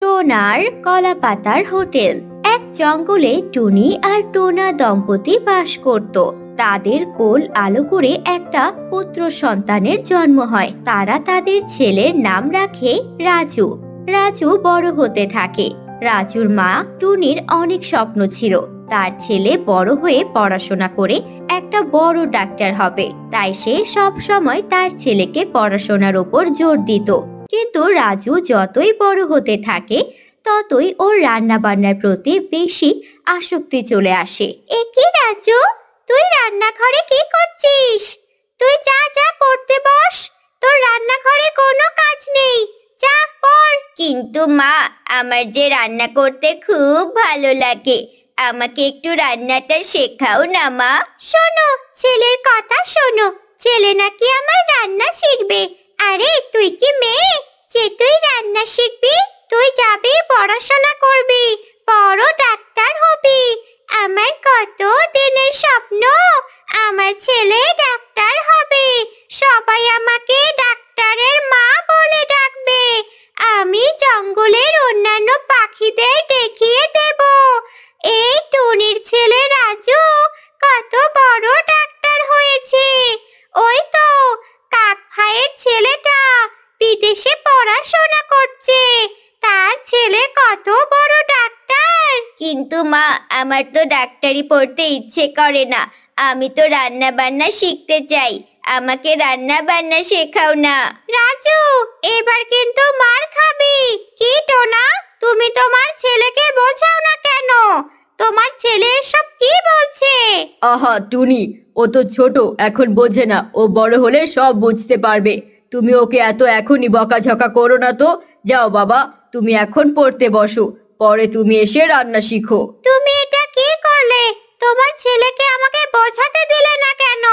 Toner কলাপাতার hotel. এক জঙ্গলে টুনি আর টোনা দম্পতি বাস করত। তাদের কোল আলো করে একটা পুত্র সন্তানের জন্ম হয়। তারা তাদের ছেলের নাম রাখে রাজু। রাজু বড় হতে থাকে। রাজুর মা টুনির অনেক স্বপ্ন ছিল তার ছেলে বড় হয়ে পড়াশোনা করে একটা বড় ডাক্তার হবে, তাই সে সব সময় তার ছেলেকে পড়াশোনার উপর জোর দিত। কিন্তু রাজু যতই বড় হতে থাকে ততই ওর রান্না বান্নার প্রতি বেশি আসক্তি চলে আসে। এ কি রাজু, তুই রান্নাঘরে কি করছিস? তুই যা যা পড়তে বস, তোর রান্নাঘরে কোনো কাজ নেই, যা পড়। কিন্তু মা, আমার যে রান্না করতে খুব ভালো লাগে, আমাকে একটু রান্নাটা শেখাও না মা। শোনো, ছেলের কথা শোনো, ছেলে নাকি আমার রান্না শিখবে। আরে তুই কি মেয়ে যে তুই রান্না শিখবি? তুই যাবি পড়াশোনা করবি, বড় ডাক্তার হবি। আমার কত দিনের স্বপ্ন আমার ছেলে ডাক্তার হবে। সবাই আমাকে ডাক্তারের মা বলে ডাকবে। আমি জঙ্গলের অন্যান্য পাখিদের দেখিয়ে দেব এই টুনির ছেলে রাজু কত বড় ডাক্তার হয়েছে। ওই তো কাক ভাইয়ের ছেলেটা বিদেশে পড়াশোনা করছে, তার ছেলে কত বড় ডাক্তার। কিন্তু মা, আমার তো ডাক্তারি পড়তে ইচ্ছে করে না, আমি তো রান্না বান্না শিখতে চাই, আমাকে রান্না বান্না শেখাও না। রাজু, এবার কিন্তু মার খাবি। কি টোনা, তুমি তোমার ছেলেকে বোঝাও না কেন? তোমার ছেলে এসব কি বলছে? আহা টুনি, ও তো ছোট, এখন বোঝে না, ও বড় হলে সব বুঝতে পারবে। তুমি ওকে এত এখনই বকাঝকা করো না তো। যাও বাবা, তুমি এখন পড়তে বসো, পরে তুমি এসে রান্না শিখো। তুমি এটা কি করলে? তোমার ছেলেকে আমাকে বোঝাতে দিলে না কেন?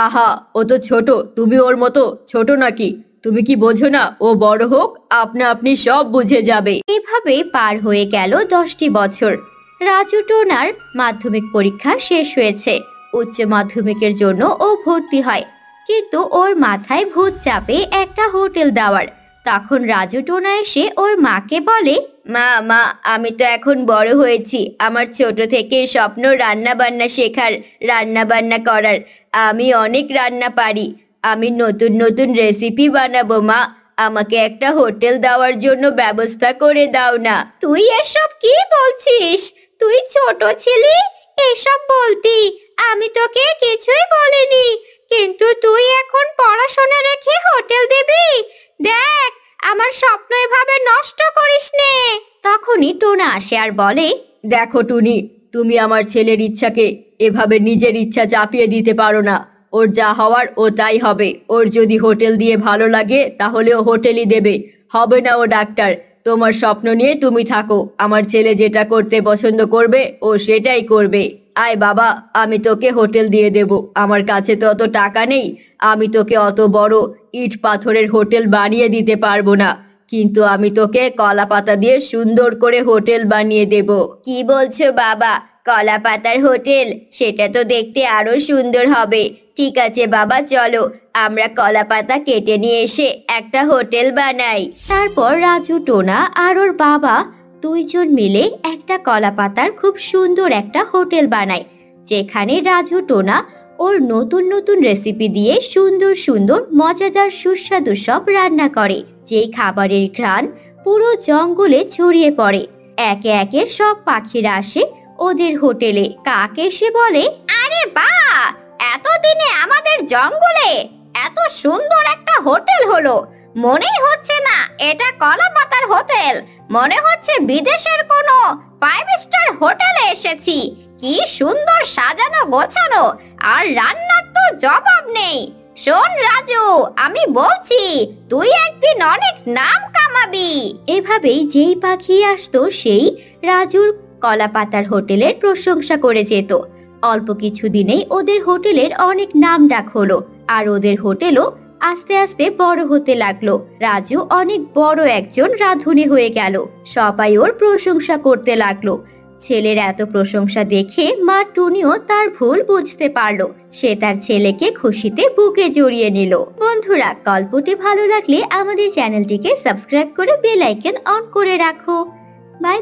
আহা, ও তো ছোট, তুমি ওর মতো ছোট নাকি? তুমি কি বোঝো না, ও বড় হোক আপনা আপনি সব বুঝে যাবে। এভাবে পার হয়ে গেল 10টি বছর। রাজু টোনার মাধ্যমিক পরীক্ষা শেষ হয়েছে। উচ্চ মাধ্যমিকের জন্য ও ভর্তি হয়, কিন্তু ওর মাথায় ভূত চাপে একটা হোটেল দেওয়ার। তখন রাজু টোনা এসে ওর মাকে বলে, মা মা, আমি তো এখন বড় হয়েছি, আমার ছোট থেকে স্বপ্ন রান্না বান্না শেখার, রান্না বান্না করার। আমি অনেক রান্না পারি, আমি নতুন নতুন রেসিপি বানাবো মা, আমাকে একটা হোটেল দেওয়ার জন্য ব্যবস্থা করে দাও না। তুই এসব কি বলছিস? তুই ছোট ছিলি, এসব বলতি, আমি তোকে কিছুই বলিনি, কিন্তু তুই এখন পড়াশোনা রেখে হোটেল দিবি? দেখ, আমার স্বপ্ন এভাবে নষ্ট করিস নে। তখনই টোনা আসে আর বলে, দেখো টুনি, তুমি আমার ছেলের ইচ্ছাকে এভাবে নিজের ইচ্ছা চাপিয়ে দিতে পারো না। ওর যা হওয়ার ও তাই হবে। ওর যদি হোটেল দিয়ে ভালো লাগে তাহলে ও হোটেলই দেবে, হবে না ও ডাক্তার। তোমার স্বপ্ন নিয়ে তুমি থাকো, আমার ছেলে যেটা করতে পছন্দ করবে ও সেটাই করবে। আয় বাবা, আমি তোকে হোটেল দিয়ে দেব। আমার কাছে তো অত টাকা নেই, আমি তোকে অত বড় ইট পাথরের হোটেল বানিয়ে দিতে পারবো না, কিন্তু আমি তোকে কলা পাতা দিয়ে সুন্দর করে হোটেল বানিয়ে দেব। কি বলছো বাবা, কলা পাতার হোটেল? সেটা তো দেখতে আরো সুন্দর হবে। ঠিক আছে বাবা, চলো আমরা কলা পাতা কেটে নিয়ে এসে একটা হোটেল বানাই। তারপর রাজু টোনা আর ওর বাবা দুইজন মিলে একটা কলা পাতার খুব সুন্দর একটা হোটেল বানায়, যেখানে রাজু টোনা ওর নতুন নতুন রেসিপি দিয়ে সুন্দর সুন্দর মজাদার সুস্বাদু সব রান্না করে, যেই খাবারের ঘ্রাণ পুরো জঙ্গলে ছড়িয়ে পড়ে। একে একে সব পাখিরা আসে ওদের হোটেলে। কাক এসে বলে, আরে বাহ, এতদিনে আমাদের জঙ্গলে এত সুন্দর একটা হোটেল হলো। মনেই হচ্ছে না এটা কলা পাতার হোটেল, মনে হচ্ছে বিদেশের কোনো 5 স্টার হোটেলে এসেছি। কি সুন্দর সাজানো গোছানো, আর রান্নার তো জবাব নেই। শোন রাজু, আমি বলছি তুই একদিন অনেক নাম কামাবি। এভাবেই যেই পাখি আসতো সেই রাজুর কলা পাতার হোটেলের প্রশংসা করে যেত। অল্প কিছু দিনেই ওদের হোটেলের অনেক নাম ডাক হলো, আর ওদের হোটেলও আস্তে আস্তে বড় হতে লাগলো। রাজু অনেক বড় একজন রাঁধুনি হয়ে গেল। সবাই ওর প্রশংসা করতে লাগলো, ছেলের এত প্রশংসা দেখে মা টুনিও তার ভুল বুঝতে পারলো। সে তার ছেলেকে খুশিতে বুকে জড়িয়ে নিল। বন্ধুরা, গল্পটি ভালো লাগলে আমাদের চ্যানেলটিকে সাবস্ক্রাইব করে বেল আইকন অন করে রাখো। বাই।